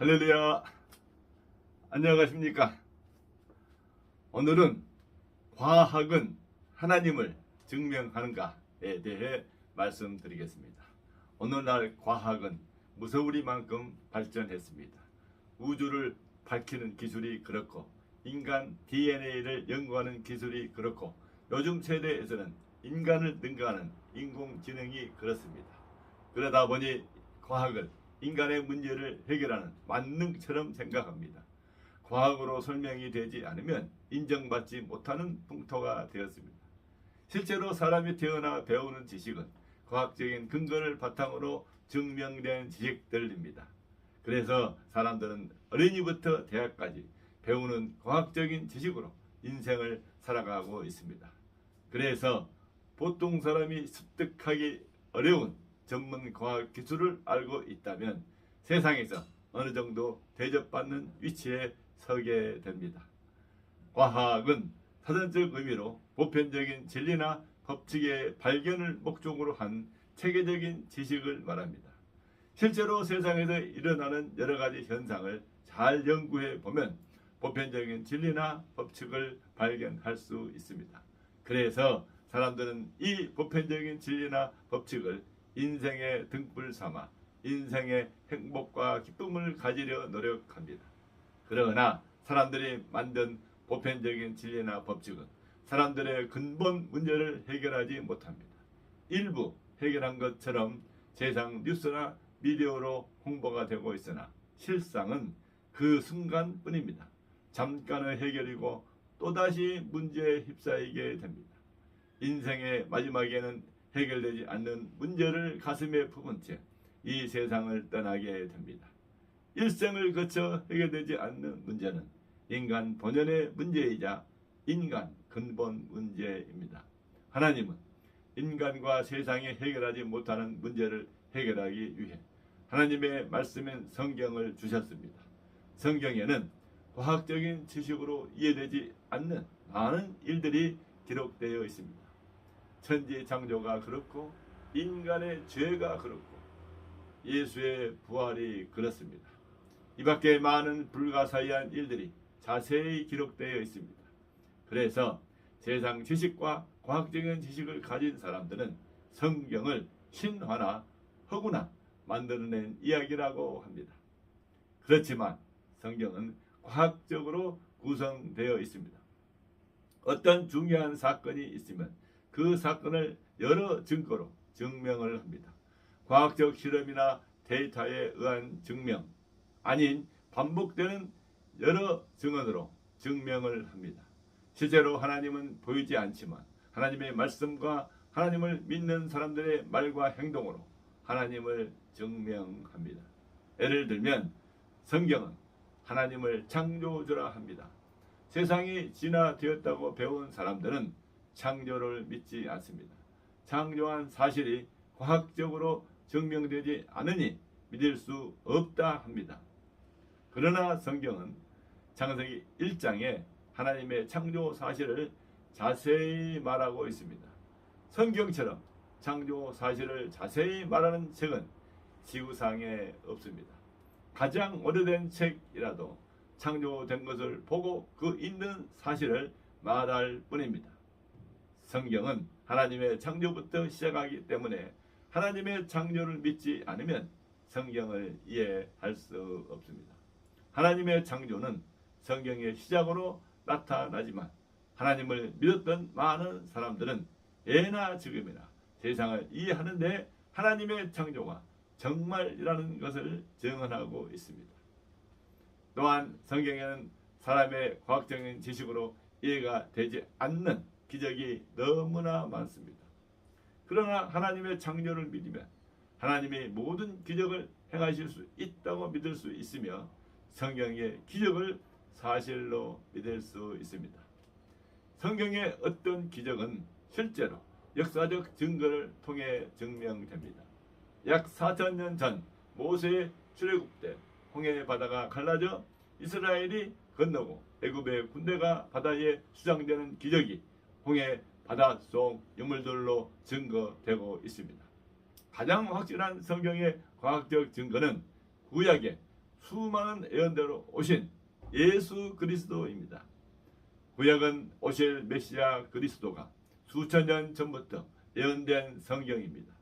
할렐루야. 안녕하십니까. 오늘은 과학은 하나님을 증명하는가에 대해 말씀드리겠습니다. 오늘날 과학은 무서우리만큼 발전했습니다. 우주를 밝히는 기술이 그렇고 인간 DNA를 연구하는 기술이 그렇고 요즘 세대에서는 인간을 능가하는 인공지능이 그렇습니다. 그러다 보니 과학을 인간의 문제를 해결하는 만능처럼 생각합니다. 과학으로 설명이 되지 않으면 인정받지 못하는 풍토가 되었습니다. 실제로 사람이 태어나 배우는 지식은 과학적인 근거를 바탕으로 증명된 지식들입니다. 그래서 사람들은 어린이부터 대학까지 배우는 과학적인 지식으로 인생을 살아가고 있습니다. 그래서 보통 사람이 습득하기 어려운 전문 과학 기술을 알고 있다면 세상에서 어느 정도 대접받는 위치에 서게 됩니다. 과학은 사전적 의미로 보편적인 진리나 법칙의 발견을 목적으로 한 체계적인 지식을 말합니다. 실제로 세상에서 일어나는 여러 가지 현상을 잘 연구해 보면 보편적인 진리나 법칙을 발견할 수 있습니다. 그래서 사람들은 이 보편적인 진리나 법칙을 인생의 등불 삼아 인생의 행복과 기쁨을 가지려 노력합니다. 그러나 사람들이 만든 보편적인 진리나 법칙은 사람들의 근본 문제를 해결하지 못합니다. 일부 해결한 것처럼 세상 뉴스나 미디어로 홍보가 되고 있으나 실상은 그 순간뿐입니다. 잠깐의 해결이고 또다시 문제에 휩싸이게 됩니다. 인생의 마지막에는 해결되지 않는 문제를 가슴에 품은 채 이 세상을 떠나게 됩니다. 일생을 거쳐 해결되지 않는 문제는 인간 본연의 문제이자 인간 근본 문제입니다. 하나님은 인간과 세상이 해결하지 못하는 문제를 해결하기 위해 하나님의 말씀인 성경을 주셨습니다. 성경에는 과학적인 지식으로 이해되지 않는 많은 일들이 기록되어 있습니다. 천지 창조가 그렇고 인간의 죄가 그렇고 예수의 부활이 그렇습니다. 이 밖에 많은 불가사의한 일들이 자세히 기록되어 있습니다. 그래서 세상 지식과 과학적인 지식을 가진 사람들은 성경을 신화나 허구나 만들어낸 이야기라고 합니다. 그렇지만 성경은 과학적으로 구성되어 있습니다. 어떤 중요한 사건이 있으면 그 사건을 여러 증거로 증명을 합니다. 과학적 실험이나 데이터에 의한 증명 아닌 반복되는 여러 증언으로 증명을 합니다. 실제로 하나님은 보이지 않지만 하나님의 말씀과 하나님을 믿는 사람들의 말과 행동으로 하나님을 증명합니다. 예를 들면 성경은 하나님을 창조주라 합니다. 세상이 진화되었다고 배운 사람들은 창조를 믿지 않습니다. 창조한 사실이 과학적으로 증명되지 않으니 믿을 수 없다 합니다. 그러나 성경은 창세기 1장에 하나님의 창조 사실을 자세히 말하고 있습니다. 성경처럼 창조 사실을 자세히 말하는 책은 지구상에 없습니다. 가장 오래된 책이라도 창조된 것을 보고 그 있는 사실을 말할 뿐입니다. 성경은 하나님의 창조부터 시작하기 때문에 하나님의 창조를 믿지 않으면 성경을 이해할 수 없습니다. 하나님의 창조는 성경의 시작으로 나타나지만 하나님을 믿었던 많은 사람들은 예나 지금이나 세상을 이해하는 데 하나님의 창조가 정말이라는 것을 증언하고 있습니다. 또한 성경에는 사람의 과학적인 지식으로 이해가 되지 않는 기적이 너무나 많습니다. 그러나 하나님의 창조를 믿으면 하나님이 모든 기적을 행하실 수 있다고 믿을 수 있으며 성경의 기적을 사실로 믿을 수 있습니다. 성경의 어떤 기적은 실제로 역사적 증거를 통해 증명됩니다. 약 4,000년 전 모세의 출애굽 때 홍해 바다가 갈라져 이스라엘이 건너고 애굽의 군대가 바다에 수장되는 기적이 홍해 바닷속 유물들로 증거되고 있습니다. 가장 확실한 성경의 과학적 증거는 구약의 수많은 예언대로 오신 예수 그리스도입니다. 구약은 오실 메시아 그리스도가 수천 년 전부터 예언된 성경입니다.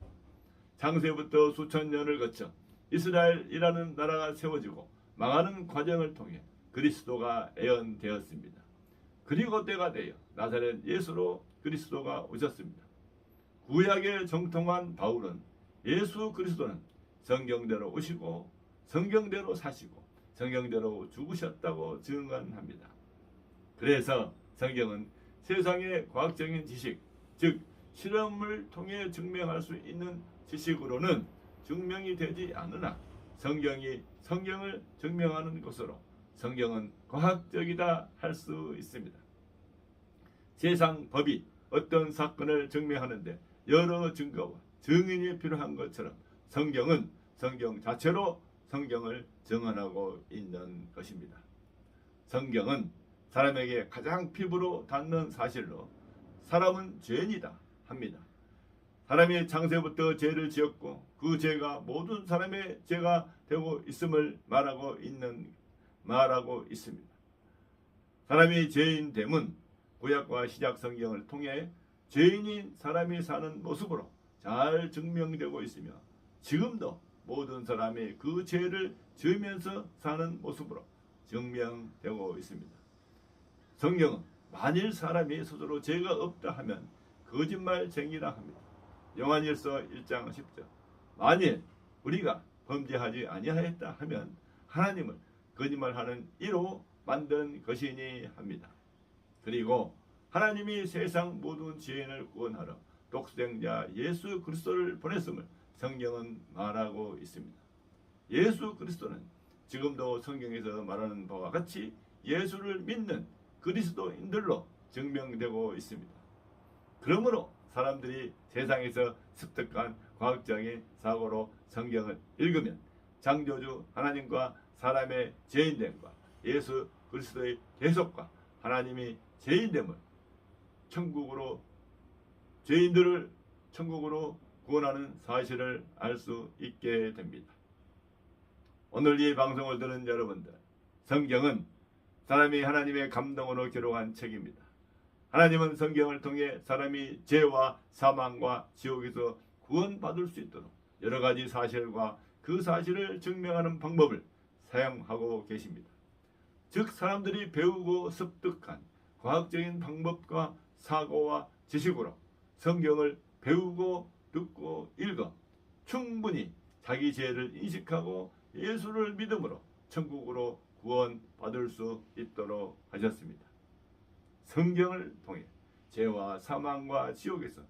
창세부터 수천 년을 거쳐 이스라엘이라는 나라가 세워지고 망하는 과정을 통해 그리스도가 예언되었습니다. 그리고 때가 되어 나사렛 예수로 그리스도가 오셨습니다. 구약에 정통한 바울은 예수 그리스도는 성경대로 오시고 성경대로 사시고 성경대로 죽으셨다고 증언합니다. 그래서 성경은 세상의 과학적인 지식, 즉 실험을 통해 증명할 수 있는 지식으로는 증명이 되지 않으나 성경이 성경을 증명하는 것으로 성경은 과학적이다 할 수 있습니다. 세상 법이 어떤 사건을 증명하는데 여러 증거와 증인이 필요한 것처럼 성경은 성경 자체로 성경을 증언하고 있는 것입니다. 성경은 사람에게 가장 피부로 닿는 사실로 사람은 죄인이다 합니다. 사람이 창세부터 죄를 지었고 그 죄가 모든 사람의 죄가 되고 있음을 말하고 있습니다. 사람이 죄인됨은 구약과 시작 성경을 통해 죄인인 사람이 사는 모습으로 잘 증명되고 있으며 지금도 모든 사람이 그 죄를 지으면서 사는 모습으로 증명되고 있습니다. 성경은 만일 사람이 스스로 죄가 없다 하면 거짓말쟁이라 합니다. 요한일서 1장 10절 만일 우리가 범죄하지 아니하였다 하면 하나님을 거짓말하는 이로 만든 것이니 합니다. 그리고 하나님이 세상 모든 죄인을 구원하러 독생자 예수 그리스도를 보냈음을 성경은 말하고 있습니다. 예수 그리스도는 지금도 성경에서 말하는 바와 같이 예수를 믿는 그리스도인들로 증명되고 있습니다. 그러므로 사람들이 세상에서 습득한 과학적인 사고로 성경을 읽으면 창조주 하나님과 사람의 죄인됨과 예수 그리스도의 대속과 하나님이 죄인됨을 죄인들을 천국으로 구원하는 사실을 알 수 있게 됩니다. 오늘 이 방송을 듣는 여러분들, 성경은 사람이 하나님의 감동으로 기록한 책입니다. 하나님은 성경을 통해 사람이 죄와 사망과 지옥에서 구원받을 수 있도록 여러 가지 사실과 그 사실을 증명하는 방법을 사용하고 계십니다. 즉 사람들이 배우고 습득한 과학적인 방법과 사고와 지식으로 성경을 배우고 듣고 읽어 충분히 자기 죄를 인식하고 예수를 믿음으로 천국으로 구원받을 수 있도록 하셨습니다. 성경을 통해 죄와 사망과 지옥에서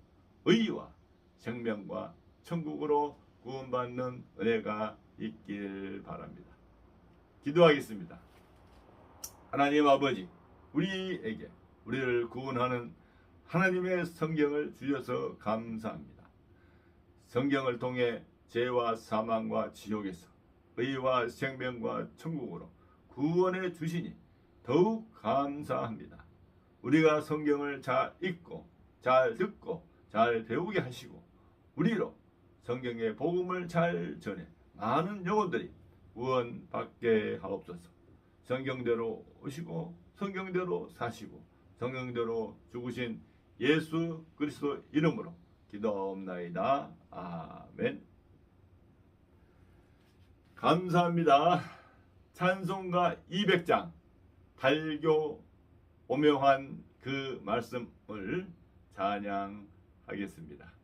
의와 생명과 천국으로 구원받는 은혜가 있길 바랍니다. 기도하겠습니다. 하나님 아버지, 우리에게 우리를 구원하는 하나님의 성경을 주셔서 감사합니다. 성경을 통해 죄와 사망과 지옥에서 의와 생명과 천국으로 구원해 주시니 더욱 감사합니다. 우리가 성경을 잘 읽고 잘 듣고 잘 배우게 하시고 우리로 성경의 복음을 잘 전해 많은 영혼들이 구원받게 하옵소서. 성경대로 오시고 성경대로 사시고 성경대로 죽으신 예수 그리스도 이름으로 기도옵나이다. 아멘. 감사합니다. 찬송가 200장 달교 오묘한 그 말씀을 찬양하겠습니다.